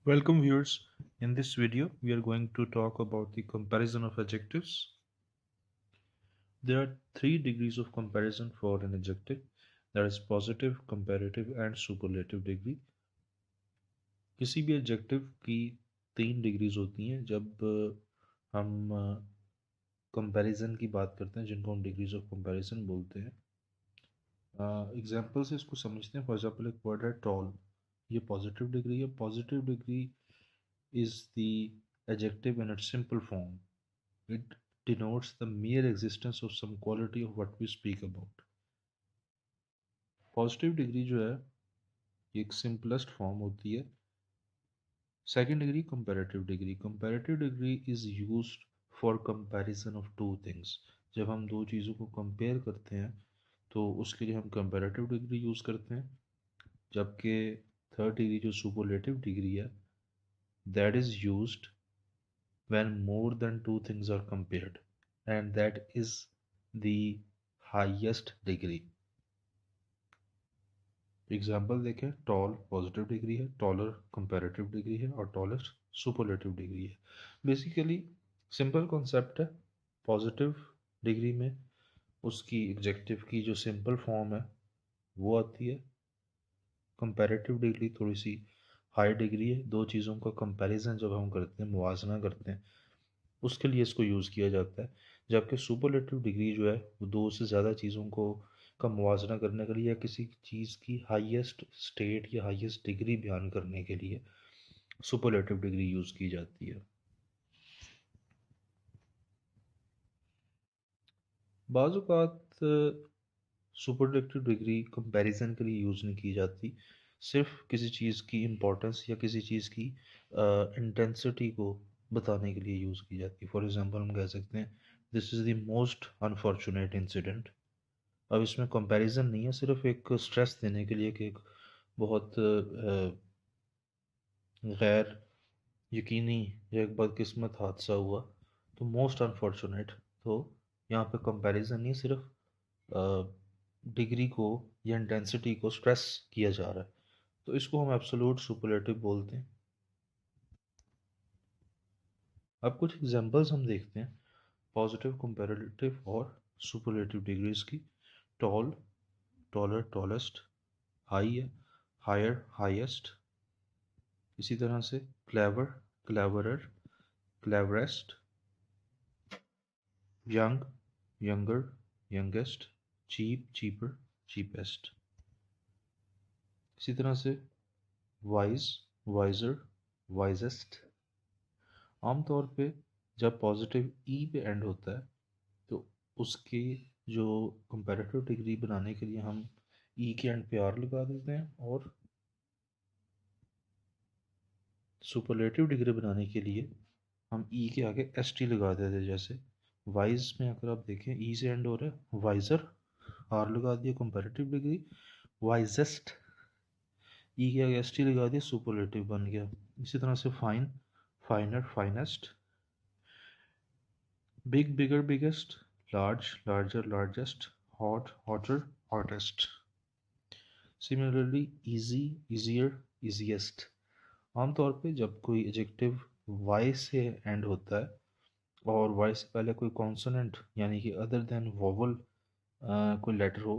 Welcome viewers. In this video, we are going to talk about the comparison of adjectives. There are three degrees of comparison for an adjective. That is positive, comparative and superlative degree. किसी भी adjective की तीन degrees होती हैं जब हम comparison की बात करते हैं जिनको हम डिग्रीज ऑफ कंपैरिजन बोलते हैं. एग्जाम्पल से इसको समझते हैं. फॉर एग्जाम्पल एक वर्ड है टॉल. ये पॉजिटिव डिग्री है. Positive degree is the adjective in its simple form. It denotes the mere existence of some quality of what we speak about. Positive degree जो है ये एक सिंपलेस्ट फॉर्म होती है. Second degree comparative degree. Comparative degree is used for comparison of two things. जब हम दो चीज़ों को कंपेयर करते हैं तो उसके लिए हम कंपैरेटिव डिग्री यूज़ करते हैं. जबकि थर्ड डिग्री जो सुपरलेटिव डिग्री है that is used when more than two things are compared, and that is the highest degree. Example देखें. टॉल पॉजिटिव डिग्री है, टॉलर कंपैरेटिव डिग्री है और टॉलेस्ट सुपरलेटिव डिग्री है. बेसिकली सिंपल कॉन्सेप्ट है. Positive degree में उसकी executive की जो सिंपल फॉर्म है वो आती है. कंपैरेटिव डिग्री थोड़ी सी हाई डिग्री है. दो चीज़ों का कंपैरिजन जब हम करते हैं, मुवाजना करते हैं, उसके लिए इसको यूज़ किया जाता है. जबकि सुपरलेटिव डिग्री जो है वो दो से ज़्यादा चीज़ों को का मुवाजना करने के लिए या किसी चीज़ की हाईएस्ट स्टेट या हाईएस्ट डिग्री बयान करने के लिए सुपरलेटिव डिग्री यूज़ की जाती है. बाज़ औक़ात सुपरलेटिव डिग्री कंपैरिजन के लिए यूज़ नहीं की जाती. सिर्फ किसी चीज़ की इम्पोर्टेंस या किसी चीज़ की इंटेंसिटी को बताने के लिए यूज़ की जाती है. फॉर एग्जांपल हम कह सकते हैं this is the most unfortunate incident. अब इसमें कंपैरिजन नहीं है, सिर्फ एक स्ट्रेस देने के लिए कि एक बहुत गैर यकीनी या एक बदकिस्मत हादसा हुआ. तो मोस्ट अनफॉर्चुनेट, तो यहाँ पे कंपैरिजन नहीं, सिर्फ डिग्री को या इंटेंसिटी को स्ट्रेस किया जा रहा है. तो इसको हम एब्सोल्यूट सुपरलेटिव बोलते हैं. अब कुछ एग्जांपल्स हम देखते हैं पॉजिटिव, कंपैरेटिव और सुपरलेटिव डिग्रीज की. Tall, taller, tallest. हाई है, हायर, हाईएस्ट. इसी तरह से clever, cleverer, cleverest. Young, younger, youngest. Cheap, cheaper, cheapest. इसी तरह से वाइज, वाइजर, वाइजेस्ट. आमतौर पे जब पॉजिटिव ई पे एंड होता है तो उसकी जो कंपैरेटिव डिग्री बनाने के लिए हम ई के एंड पे आर लगा देते हैं, और सुपरलेटिव डिग्री बनाने के लिए हम ई के आगे एस टी लगा देते हैं. जैसे वाइज में अगर आप देखें ई से एंड हो रहा है, वाइजर, आर लगा दिया कंपैरेटिव डिग्री. वाइजेस्ट, ई के आगे एस टी लगा दिया, सुपरलेटिव बन गया. इसी तरह से fine, finer, finest. Big, bigger, biggest. Large, larger, largest. Hot, hotter, hottest. Similarly easy, easier, easiest. आमतौर पे जब कोई एडजेक्टिव वाई से एंड होता है और वाई से पहले कोई कॉन्सोनेंट यानी कि अदर देन वोवल कोई लेटर हो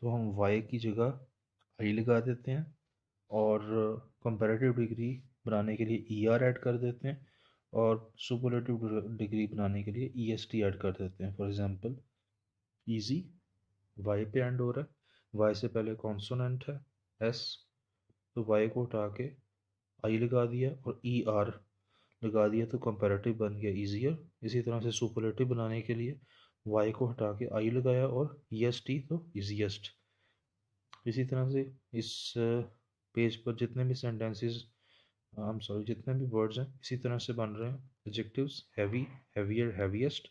तो हम वाई की जगह आई लगा देते हैं, और कंपैरेटिव डिग्री बनाने के लिए ई आर ऐड कर देते हैं, और सुपरलेटिव डिग्री बनाने के लिए ई एस टी ऐड कर देते हैं. फॉर एग्जांपल ईजी, वाई पे एंड हो रहा है, वाई से पहले कॉन्सोनेंट है एस, तो वाई को हटा के आई लगा दिया और ई आर लगा दिया तो कंपैरेटिव बन गया ईजियर. इसी तरह से सुपरलेटिव बनाने के लिए वाई को हटा के आई लगाया और ई एस टी तो ईजीएस्ट. इसी तरह से इस पेज पर जितने भी सेंटेंसेस, हम सॉरी जितने भी वर्ड्स हैं इसी तरह से बन रहे हैं. Adjectives heavy, heavier, heaviest.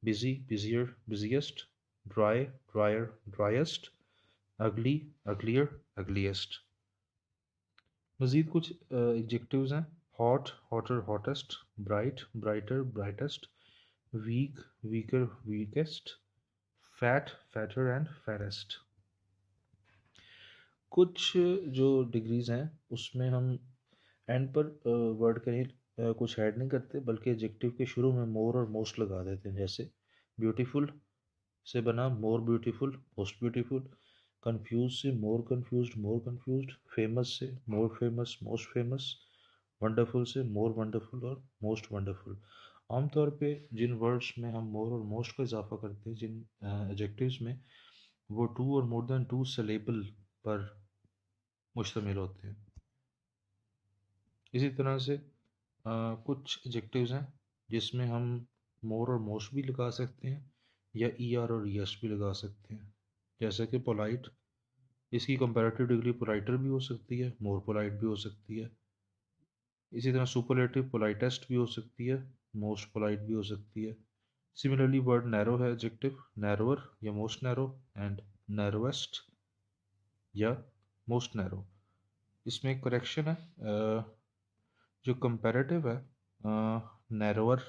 Busy, busier, busiest. Dry, drier, driest. Ugly, uglier, ugliest. मज़ीद कुछ एडजेक्टिव्स हैं. Hot, hotter, hottest. Bright, brighter, brightest. Weak, weaker, weakest. Fat, fatter and fattest. कुछ जो डिग्रीज हैं उसमें हम एंड पर वर्ड के कुछ ऐड नहीं करते, बल्कि एडजेक्टिव के शुरू में मोर और मोस्ट लगा देते हैं। जैसे ब्यूटीफुल से बना more beautiful, most beautiful. Confuse से मोर कंफ्यूज्ड, मोर कंफ्यूज्ड। फेमस से more famous, most famous. Wonderful से मोर वंडरफुल और मोस्ट वंडरफुल। आमतौर पे जिन वर्ड्स में हम मोर और मोस्ट का इजाफा करते हैं, जिन एडजेक्टिव्स में, वो टू और मोर देन टू सिलेबल पर मुश्तमिल होते हैं। इसी तरह से कुछ एडजेक्टिव्स हैं जिसमें हम मोर और मोस्ट भी लगा सकते हैं, या ई आर और एस भी लगा सकते हैं। जैसे कि पोलाइट, इसकी कंपैरेटिव डिग्री पोलाइटर भी हो सकती है, मोर पोलाइट भी हो सकती है। इसी तरह सुपरलेटिव पोलाइटेस्ट भी हो सकती है, मोस्ट पोलाइट भी हो सकती है। सिमिलरली वर्ड नैरो है एडजेक्टिव, नैरोअर या मोस्ट नैरो, एंड नैरोएस्ट या मोस्ट नैरो। इसमें एक करेक्शन है, जो कंपैरेटिव है नैरोअर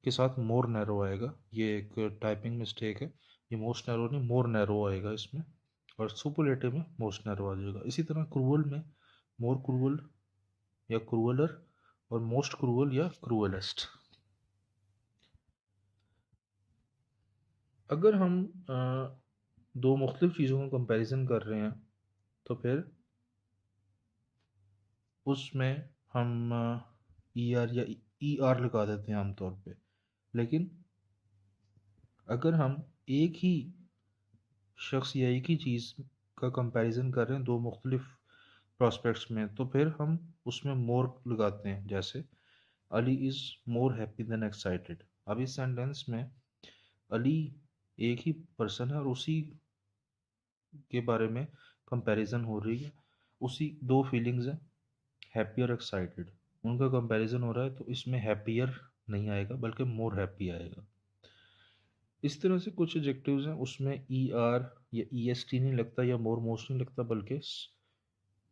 के साथ मोर नैरो आएगा। ये एक टाइपिंग मिस्टेक है, ये मोस्ट नैरो नहीं मोर नैरो आएगा इसमें, और सुपरलेटिव में मोस्ट नैरो आ जाएगा। इसी तरह क्रूअल में मोर क्रूअल या क्रूअलर, और मोस्ट क्रूअल या क्रूअलेस्ट। अगर हम दो मुख्तलिफ चीज़ों का कंपैरिजन कर रहे हैं, तो फिर उसमें हम ई आर या ई आर लगा देते हैं आमतौर पे। लेकिन अगर हम एक ही शख्स या एक ही चीज़ का कंपैरिजन कर रहे हैं दो मुख्तलिफ प्रॉस्पेक्ट्स में, तो फिर हम उसमें मोर लगाते हैं। जैसे Ali is more happy than excited. अब इस सेंटेंस में अली एक ही पर्सन है और उसी के बारे में कंपैरिजन हो रही है। उसी दो फीलिंग्स हैं, हैप्पी और एक्साइटेड, उनका कंपैरिजन हो रहा है, तो इसमें हैप्पियर नहीं आएगा बल्कि मोर हैप्पी आएगा। इस तरह से कुछ एडजेक्टिव्स हैं उसमें ई आर या ई एस टी नहीं लगता या मोर मोस्ट नहीं लगता, बल्कि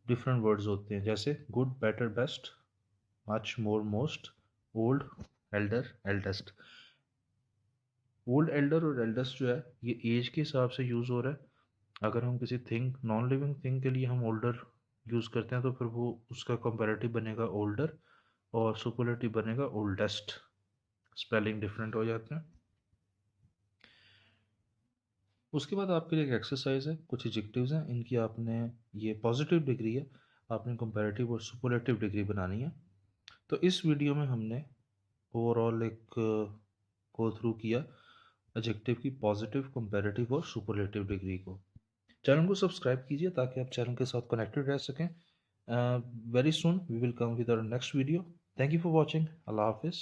डिफरेंट वर्ड्स होते हैं। जैसे good, better, best, much, more, most, old, elder, eldest. Old, elder और एल्डेस्ट जो है ये एज के हिसाब से यूज़ हो रहा है। अगर हम किसी थिंग, नॉन लिविंग थिंग के लिए हम ओल्डर यूज़ करते हैं, तो फिर वो उसका कंपैरेटिव बनेगा ओल्डर, और सुपरलेटिव बनेगा ओल्डेस्ट। स्पेलिंग डिफरेंट हो जाते हैं। उसके बाद आपके लिए एक एक्सरसाइज है, कुछ एडजेक्टिव्स हैं, इनकी आपने, ये पॉजिटिव डिग्री है, आपने कंपैरेटिव और सुपरलेटिव डिग्री बनानी है। तो इस वीडियो में हमने ओवरऑल एक गो थ्रू किया एडजेक्टिव की पॉजिटिव, कंपैरेटिव और सुपरलेटिव डिग्री को। चैनल को सब्सक्राइब कीजिए ताकि आप चैनल के साथ कनेक्टेड रह सकें। Very soon we will come with our next video. Thank you for watching. अल्लाह हाफिज़।